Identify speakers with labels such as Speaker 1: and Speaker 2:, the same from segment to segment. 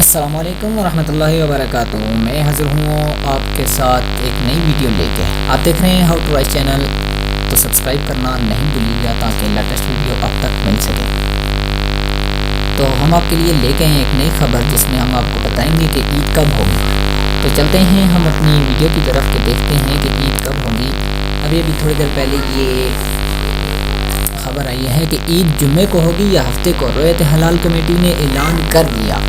Speaker 1: السلام علیکم ورحمۃ اللہ وبرکاتہ۔ میں حاضر ہوں آپ کے ساتھ ایک نئی ویڈیو لے کے۔ آپ دیکھ رہے ہیں ہاؤ ٹو رائس چینل، تو سبسکرائب کرنا نہیں بھولیے گا تاکہ لیٹسٹ ویڈیو آپ تک مل سکے۔ تو ہم آپ کے لیے لے کے ہیں ایک نئی خبر جس میں ہم آپ کو بتائیں گے کہ عید کب ہوگی۔ تو چلتے ہیں ہم اپنی ویڈیو کی طرف کہ دیکھتے ہیں کہ عید کب ہوگی۔ ابھی تھوڑی دیر پہلے یہ خبر آئی ہے کہ عید جمعے کو ہوگی یا ہفتے کو۔ رویت ہلال کمیٹی نے اعلان کر دیا۔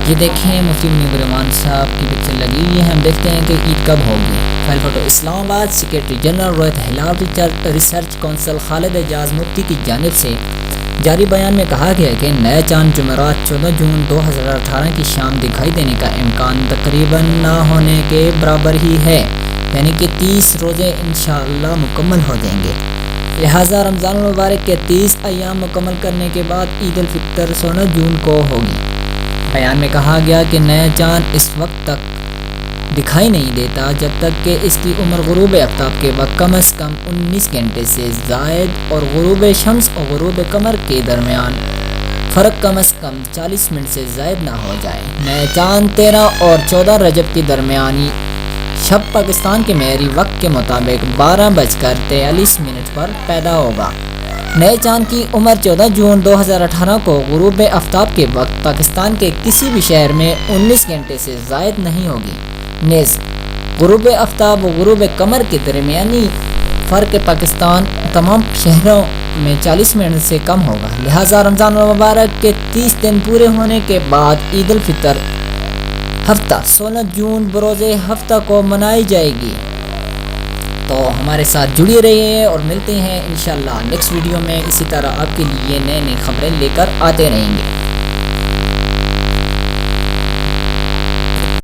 Speaker 1: یہ دیکھیں مفتی منیر الرحمان صاحب کی پکچر لگی ہوئی ہے۔ ہم دیکھتے ہیں کہ عید کب ہوگی۔ فائل فوٹو اسلام آباد سیکریٹری جنرل رویت ہلال ریسرچ کونسل خالد اعجاز مفتی کی جانب سے جاری بیان میں کہا گیا ہے کہ نیا چاند جمعرات 14 جون 2018 کی شام دکھائی دینے کا امکان تقریباً نہ ہونے کے برابر ہی ہے، یعنی کہ 30 روزے انشاءاللہ مکمل ہو جائیں گے۔ لہٰذا رمضان المبارک کے 30 ایام مکمل کرنے کے بعد عید الفطر 16 جون کو ہوگی۔ بیان میں کہا گیا کہ نیا چاند اس وقت تک دکھائی نہیں دیتا جب تک کہ اس کی عمر غروب آفتاب کے وقت کم از کم 19 گھنٹے سے زائد اور غروب شمس اور غروب قمر کے درمیان فرق کم از کم 40 منٹ سے زائد نہ ہو جائے۔ نیا چاند 13 اور 14 رجب کی درمیانی شب پاکستان کے معیاری وقت کے مطابق 12:43 پر پیدا ہوگا۔ نئے چاند کی عمر 14 جون 2018 کو غروب آفتاب کے وقت پاکستان کے کسی بھی شہر میں 19 گھنٹے سے زائد نہیں ہوگی۔ نیز غروب آفتاب و غروب قمر کے درمیانی فرق پاکستان تمام شہروں میں 40 منٹ سے کم ہوگا۔ لہٰذا رمضان المبارک کے 30 دن پورے ہونے کے بعد عید الفطر ہفتہ 16 جون بروز ہفتہ کو منائی جائے گی۔ تو ہمارے ساتھ جڑی رہیے اور ملتے ہیں انشاءاللہ نیکسٹ ویڈیو میں۔ اسی طرح آپ کے لیے نئے خبریں لے کر آتے رہیں گے۔